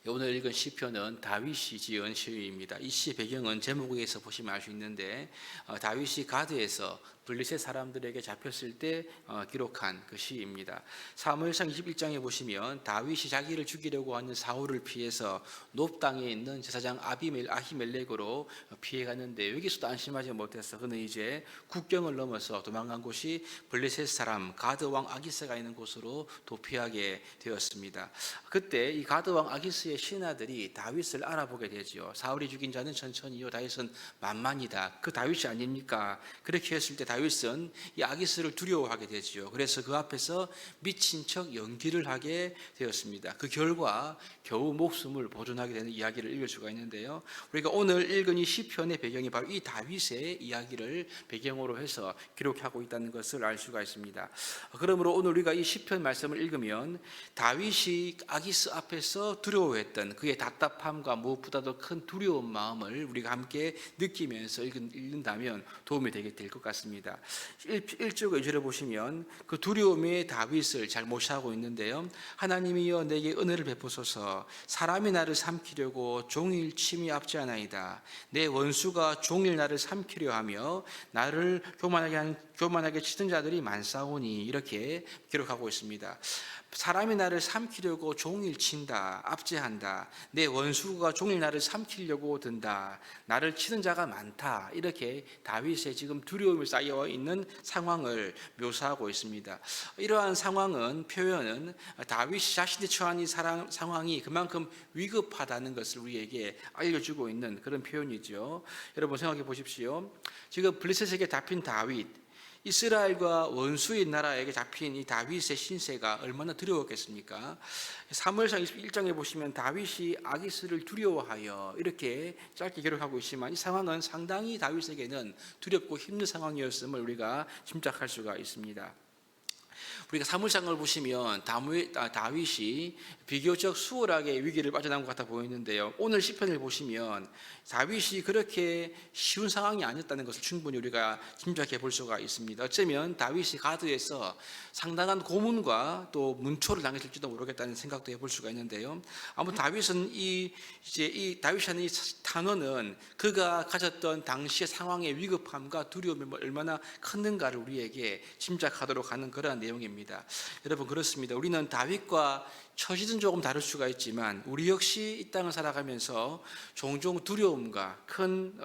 오늘 읽은 시편은 다윗이 지은 시입니다. 이 시의 배경은 제목에서 보시면 알 수 있는데 다윗이 가드에서 블레셋 사람들에게 잡혔을 때 기록한 그 시입니다. 사무엘상 21장에 보시면 다윗이 자기를 죽이려고 하는 사울을 피해서 높 땅에 있는 제사장 아히멜렉으로 피해갔는데 여기서도 안심하지 못해서 그는 이제 국경을 넘어서 도망간 곳이 블레셋 사람 가드 왕 아기스가 있는 곳으로 도피하게 되었습니다. 그때 이 가드 왕 아기스의 신하들이 다윗을 알아보게 되죠. 사울이 죽인 자는 천천히요, 다윗은 만만이다. 그 다윗이 아닙니까? 그렇게 했을 때 다윗은 이 아기스를 두려워하게 되죠. 그래서 그 앞에서 미친 척 연기를 하게 되었습니다. 그 결과 겨우 목숨을 보존하게 되는 이야기를 읽을 수가 있는데요. 우리가 오늘 읽은 이 시편의 배경이 바로 이 다윗의 이야기를 배경으로 해서 기록하고 있다는 것을 알 수가 있습니다. 그러므로 오늘 우리가 이 시편 말씀을 읽으면 다윗이 아기스 앞에서 두려워했던 그의 답답함과 무엇보다도 큰 두려운 마음을 우리가 함께 느끼면서 읽는다면 도움이 되게 될 것 같습니다. 1절 2절에 보시면 그 두려움의 다윗을 잘 모시하고 있는데요. 하나님이여 내게 은혜를 베푸소서. 사람이 나를 삼키려고 종일 침이 앞지하나이다. 내 원수가 종일 나를 삼키려 하며 나를 교만하게 치던 자들이 많사오니, 이렇게 기록하고 있습니다. 사람이 나를 삼키려고 종일 친다, 압제한다. 내 원수가 종일 나를 삼키려고 든다. 나를 치는 자가 많다. 이렇게 다윗의 지금 두려움이 쌓여 있는 상황을 묘사하고 있습니다. 이러한 표현은 다윗이 자신이 처한 이 상황이 그만큼 위급하다는 것을 우리에게 알려주고 있는 그런 표현이죠. 여러분 생각해 보십시오. 지금 블레셋에게 잡힌 다윗, 이스라엘과 원수의 나라에게 잡힌 이 다윗의 신세가 얼마나 두려웠겠습니까? 사무엘상 21장에 보시면 다윗이 아기스를 두려워하여, 이렇게 짧게 기록하고 있지만 이 상황은 상당히 다윗에게는 두렵고 힘든 상황이었음을 우리가 짐작할 수가 있습니다. 우리가 사무엘상을 보시면 다윗이 비교적 수월하게 위기를 빠져나온 것 같아 보이는데요. 오늘 시편을 보시면 다윗이 그렇게 쉬운 상황이 아니었다는 것을 충분히 우리가 짐작해 볼 수가 있습니다. 어쩌면 다윗이 가드에서 상당한 고문과 또 문초를 당했을지도 모르겠다는 생각도 해볼 수가 있는데요. 아무튼 다윗은 이 다윗이 하는 이 단어는 그가 가졌던 당시의 상황의 위급함과 두려움이 얼마나 컸는가를 우리에게 짐작하도록 하는 그러한 내용입니다. 여러분 그렇습니다. 우리는 다윗과 처지는 조금 다를 수가 있지만 우리 역시 이 땅을 살아가면서 종종 두려움과 큰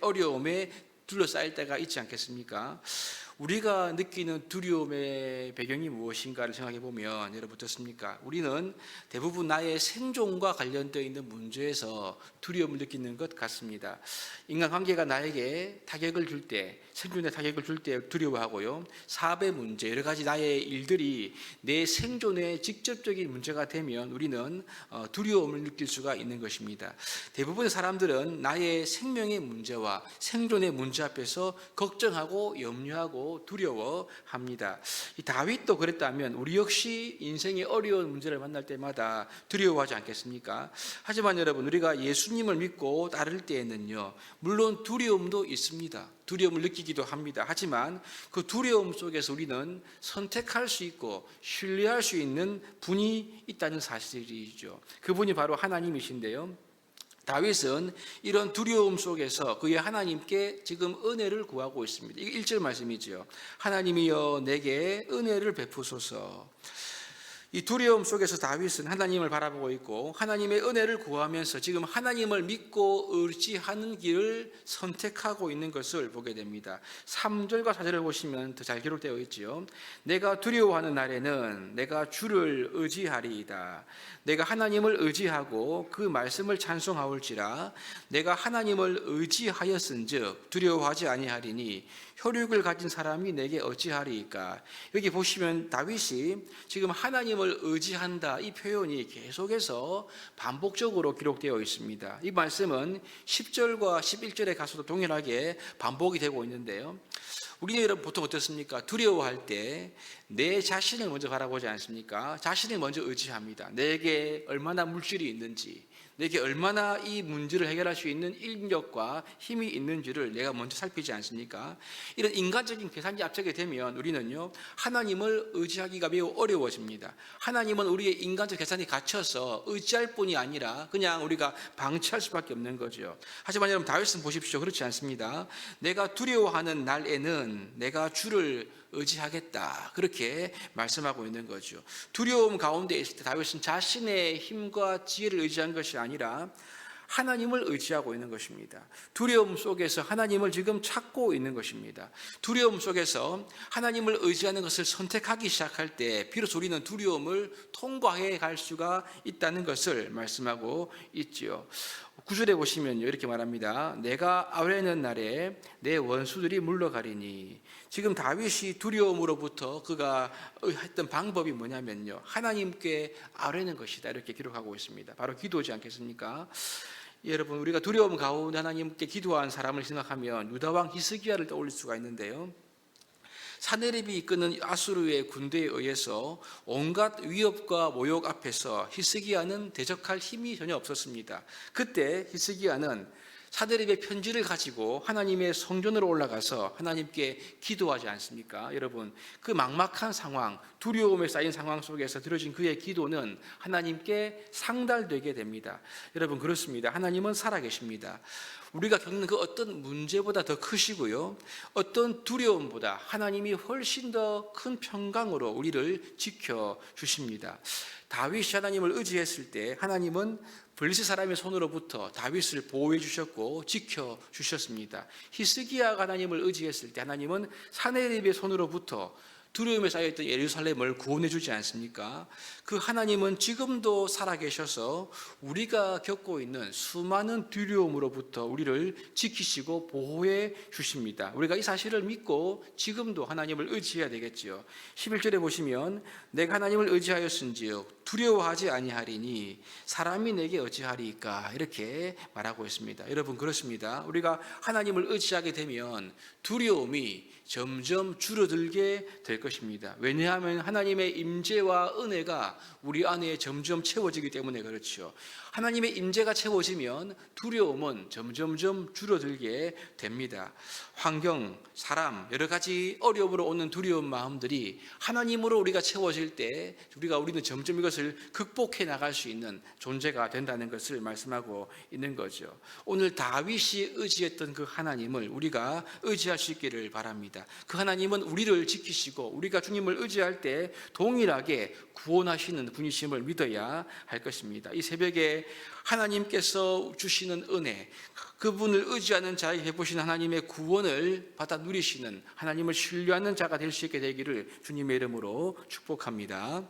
어려움에 둘러싸일 때가 있지 않겠습니까? 우리가 느끼는 두려움의 배경이 무엇인가를 생각해 보면 여러분 어떻습니까? 우리는 대부분 나의 생존과 관련되어 있는 문제에서 두려움을 느끼는 것 같습니다. 인간관계가 나에게 타격을 줄 때, 생존에 타격을 줄 때 두려워하고요. 사업의 문제, 여러 가지 나의 일들이 내 생존에 직접적인 문제가 되면 우리는 두려움을 느낄 수가 있는 것입니다. 대부분의 사람들은 나의 생명의 문제와 생존의 문제 앞에서 걱정하고 염려하고 두려워합니다. 이 다윗도 그랬다면 우리 역시 인생의 어려운 문제를 만날 때마다 두려워하지 않겠습니까? 하지만 여러분, 우리가 예수님을 믿고 따를 때에는요, 물론 두려움도 있습니다. 두려움을 느끼기도 합니다. 하지만 그 두려움 속에서 우리는 선택할 수 있고 신뢰할 수 있는 분이 있다는 사실이죠. 그분이 바로 하나님이신데요. 다윗은 이런 두려움 속에서 그의 하나님께 지금 은혜를 구하고 있습니다. 이게 1절 말씀이죠. 하나님이여 내게 은혜를 베푸소서. 이 두려움 속에서 다윗은 하나님을 바라보고 있고 하나님의 은혜를 구하면서 지금 하나님을 믿고 의지하는 길을 선택하고 있는 것을 보게 됩니다. 3절과 4절을 보시면 더 잘 기록되어 있지요. 내가 두려워하는 날에는 내가 주를 의지하리이다. 내가 하나님을 의지하고 그 말씀을 찬송하올지라. 내가 하나님을 의지하였은즉 두려워하지 아니하리니 혈육을 가진 사람이 내게 어찌하리이까. 여기 보시면 다윗이 지금 하나님을 의지한다, 이 표현이 계속해서 반복적으로 기록되어 있습니다. 이 말씀은 10절과 11절에 가서도 동일하게 반복이 되고 있는데요. 우리는 여러분 보통 어떻습니까? 두려워할 때 내 자신을 먼저 바라보지 않습니까? 자신을 먼저 의지합니다. 내게 얼마나 물질이 있는지, 내게 얼마나 이 문제를 해결할 수 있는 인력과 힘이 있는지를 내가 먼저 살피지 않습니까? 이런 인간적인 계산이 앞서게 되면 우리는요, 하나님을 의지하기가 매우 어려워집니다. 하나님은 우리의 인간적 계산이 갇혀서 의지할 뿐이 아니라 그냥 우리가 방치할 수밖에 없는 거죠. 하지만 여러분, 다윗은 보십시오. 그렇지 않습니다. 내가 두려워하는 날에는 내가 주를 의지하겠다, 그렇게 말씀하고 있는 거죠. 두려움 가운데 있을 때 다윗은 자신의 힘과 지혜를 의지한 것이 아니라 하나님을 의지하고 있는 것입니다. 두려움 속에서 하나님을 지금 찾고 있는 것입니다. 두려움 속에서 하나님을 의지하는 것을 선택하기 시작할 때 비로소 우리는 두려움을 통과해 갈 수가 있다는 것을 말씀하고 있지요. 9절에 보시면요, 이렇게 말합니다. 내가 아뢰는 날에 내 원수들이 물러가리니. 지금 다윗이 두려움으로부터 그가 했던 방법이 뭐냐면요, 하나님께 아뢰는 것이다, 이렇게 기록하고 있습니다. 바로 기도지 않겠습니까? 여러분, 우리가 두려움 가운데 하나님께 기도한 사람을 생각하면 유다왕 히스기야를 떠올릴 수가 있는데요, 사네립이 이끄는 아수르의 군대에 의해서 온갖 위협과 모욕 앞에서 히스기야는 대적할 힘이 전혀 없었습니다. 그때 히스기야는 사네립의 편지를 가지고 하나님의 성전으로 올라가서 하나님께 기도하지 않습니까? 여러분, 그 막막한 상황, 두려움에 쌓인 상황 속에서 드려진 그의 기도는 하나님께 상달되게 됩니다. 여러분, 그렇습니다. 하나님은 살아계십니다. 우리가 겪는 그 어떤 문제보다 더 크시고요, 어떤 두려움보다 하나님이 훨씬 더 큰 평강으로 우리를 지켜주십니다. 다윗이 하나님을 의지했을 때 하나님은 블리스 사람의 손으로부터 다윗을 보호해 주셨고 지켜 주셨습니다. 히스기야가 하나님을 의지했을 때 하나님은 사네립의 손으로부터 두려움에 쌓여있던 예루살렘을 구원해 주지 않습니까? 그 하나님은 지금도 살아계셔서 우리가 겪고 있는 수많은 두려움으로부터 우리를 지키시고 보호해 주십니다. 우리가 이 사실을 믿고 지금도 하나님을 의지해야 되겠지요. 11절에 보시면 내가 하나님을 의지하였은지요 두려워하지 아니하리니 사람이 내게 어찌하리까, 이렇게 말하고 있습니다. 여러분, 그렇습니다. 우리가 하나님을 의지하게 되면 두려움이 점점 줄어들게 될 것입니다. 왜냐하면 하나님의 임재와 은혜가 우리 안에 점점 채워지기 때문에 그렇죠. 하나님의 임재가 채워지면 두려움은 점점점 줄어들게 됩니다. 환경, 사람, 여러 가지 어려움으로 오는 두려운 마음들이 하나님으로 우리가 채워질 때 우리는 점점 이것을 극복해 나갈 수 있는 존재가 된다는 것을 말씀하고 있는 거죠. 오늘 다윗이 의지했던 그 하나님을 우리가 의지할 수 있기를 바랍니다. 그 하나님은 우리를 지키시고 우리가 주님을 의지할 때 동일하게 구원하시는 분이심을 믿어야 할 것입니다. 이 새벽에 하나님께서 주시는 은혜, 그분을 의지하는 자에게 베푸신 하나님의 구원을 받아 누리시는, 하나님을 신뢰하는 자가 될 수 있게 되기를 주님의 이름으로 축복합니다.